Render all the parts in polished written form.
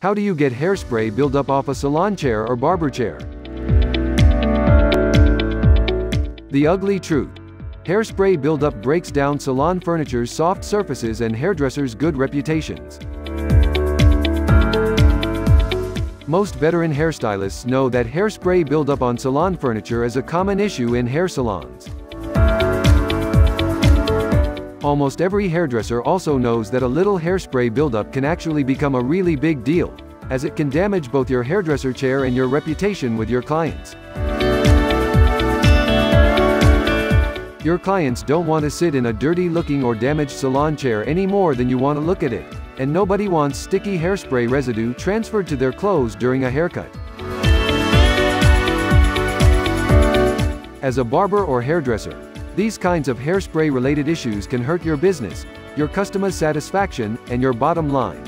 How do you get hairspray buildup off a salon chair or barber chair? The ugly truth. Hairspray buildup breaks down salon furniture's soft surfaces and hairdressers' good reputations. Most veteran hairstylists know that hairspray buildup on salon furniture is a common issue in hair salons. Almost every hairdresser also knows that a little hairspray buildup can actually become a really big deal, as it can damage both your hairdresser chair and your reputation with your clients. Your clients don't want to sit in a dirty-looking or damaged salon chair any more than you want to look at it, and nobody wants sticky hairspray residue transferred to their clothes during a haircut. As a barber or hairdresser, these kinds of hairspray-related issues can hurt your business, your customer satisfaction, and your bottom line.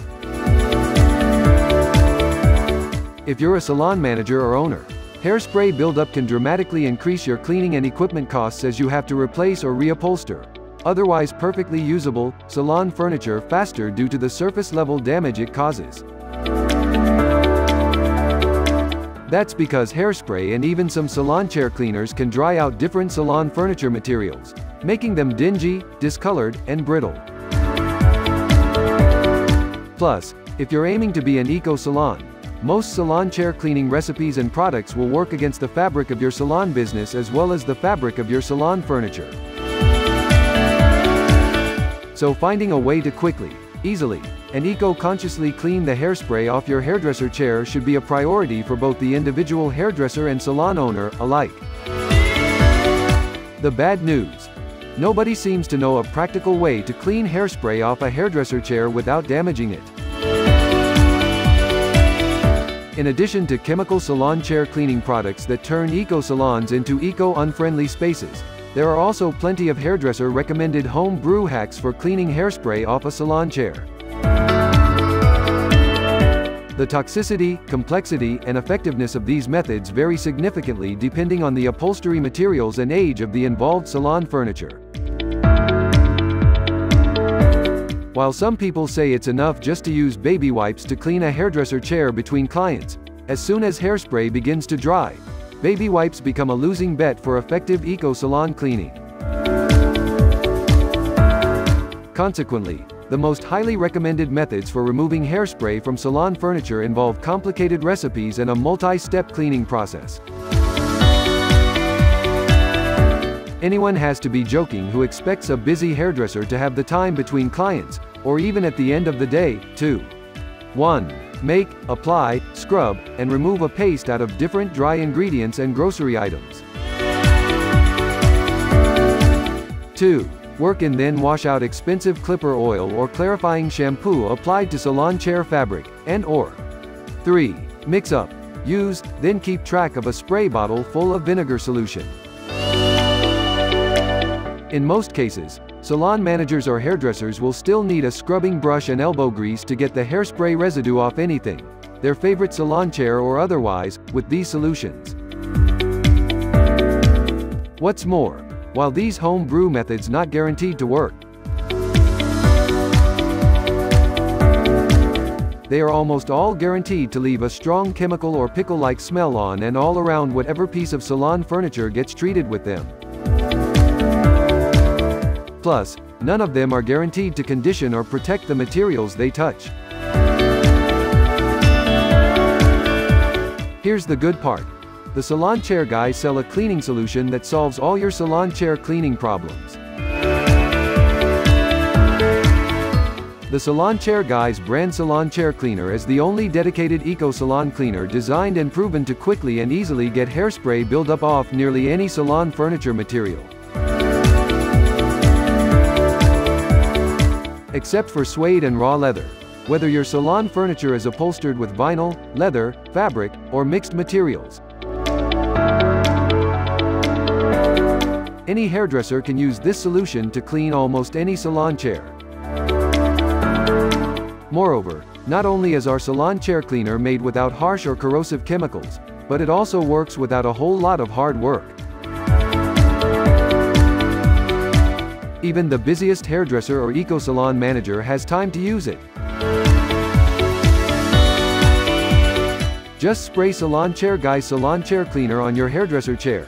If you're a salon manager or owner, hairspray buildup can dramatically increase your cleaning and equipment costs as you have to replace or reupholster otherwise perfectly usable salon furniture faster due to the surface-level damage it causes. That's because hairspray and even some salon chair cleaners can dry out different salon furniture materials, making them dingy, discolored, and brittle. Plus, if you're aiming to be an eco-salon, most salon chair cleaning recipes and products will work against the fabric of your salon business as well as the fabric of your salon furniture. So finding a way to quickly, easily, and eco-consciously clean the hairspray off your hairdresser chair should be a priority for both the individual hairdresser and salon owner alike. The bad news. Nobody seems to know a practical way to clean hairspray off a hairdresser chair without damaging it. In addition to chemical salon chair cleaning products that turn eco-salons into eco-unfriendly spaces, there are also plenty of hairdresser-recommended home brew hacks for cleaning hairspray off a salon chair. The toxicity, complexity, and effectiveness of these methods vary significantly depending on the upholstery materials and age of the involved salon furniture. While some people say it's enough just to use baby wipes to clean a hairdresser chair between clients, as soon as hairspray begins to dry, baby wipes become a losing bet for effective eco-salon cleaning. Consequently, the most highly recommended methods for removing hairspray from salon furniture involve complicated recipes and a multi-step cleaning process. Anyone has to be joking who expects a busy hairdresser to have the time between clients, or even at the end of the day, to 1. Make, apply, scrub, and remove a paste out of different dry ingredients and grocery items. 2. Work and then wash out expensive clipper oil or clarifying shampoo applied to salon chair fabric, and/or 3. Mix up, use, then keep track of a spray bottle full of vinegar solution. In most cases, salon managers or hairdressers will still need a scrubbing brush and elbow grease to get the hairspray residue off anything, their favorite salon chair or otherwise, with these solutions. What's more, while these home brew methods not guaranteed to work, they are almost all guaranteed to leave a strong chemical or pickle-like smell on and all around whatever piece of salon furniture gets treated with them. Plus, none of them are guaranteed to condition or protect the materials they touch. Here's the good part. The salon chair guys sell a cleaning solution that solves all your salon chair cleaning problems. The Salon Chair Guys brand salon chair cleaner is the only dedicated eco-salon cleaner designed and proven to quickly and easily get hairspray buildup off nearly any salon furniture material. Except for suede and raw leather. Whether your salon furniture is upholstered with vinyl, leather, fabric, or mixed materials. Any hairdresser can use this solution to clean almost any salon chair. Moreover, not only is our salon chair cleaner made without harsh or corrosive chemicals, but it also works without a whole lot of hard work. Even the busiest hairdresser or eco-salon manager has time to use it. Just spray Salon Chair Guys Salon Chair Cleaner on your hairdresser chair.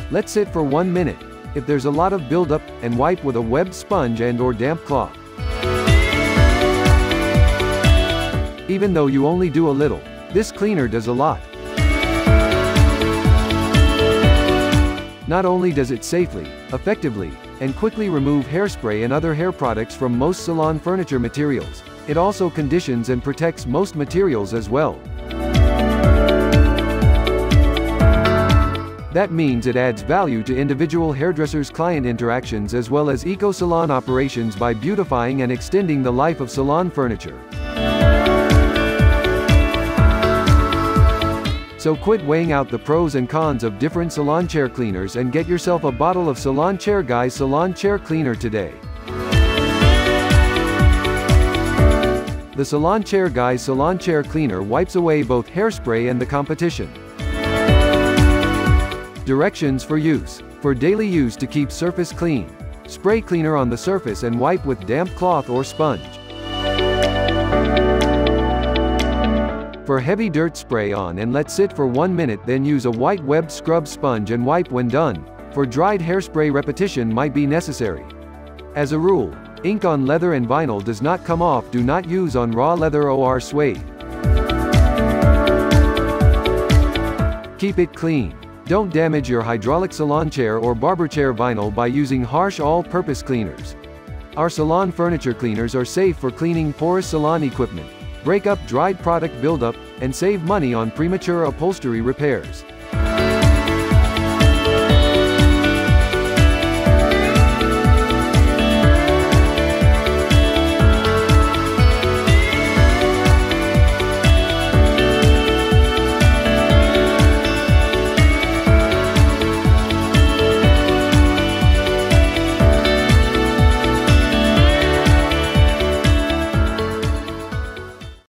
Let sit for 1 minute. If there's a lot of buildup, and wipe with a web sponge and/or damp cloth. Even though you only do a little, this cleaner does a lot. Not only does it safely, effectively, and quickly remove hairspray and other hair products from most salon furniture materials, it also conditions and protects most materials as well. That means it adds value to individual hairdressers' client interactions as well as eco-salon operations by beautifying and extending the life of salon furniture. So quit weighing out the pros and cons of different salon chair cleaners and get yourself a bottle of Salon Chair Guys Salon Chair Cleaner today. The Salon Chair Guys Salon Chair Cleaner wipes away both hairspray and the competition. Directions for use. For daily use to keep surface clean. Spray cleaner on the surface and wipe with damp cloth or sponge. For heavy dirt, spray on and let sit for 1 minute, then use a white web scrub sponge and wipe when done. For dried hairspray, repetition might be necessary. As a rule, ink on leather and vinyl does not come off. Do not use on raw leather or suede. Keep it clean. Don't damage your hydraulic salon chair or barber chair vinyl by using harsh all-purpose cleaners. Our salon furniture cleaners are safe for cleaning porous salon equipment, break up dried product buildup, and save money on premature upholstery repairs.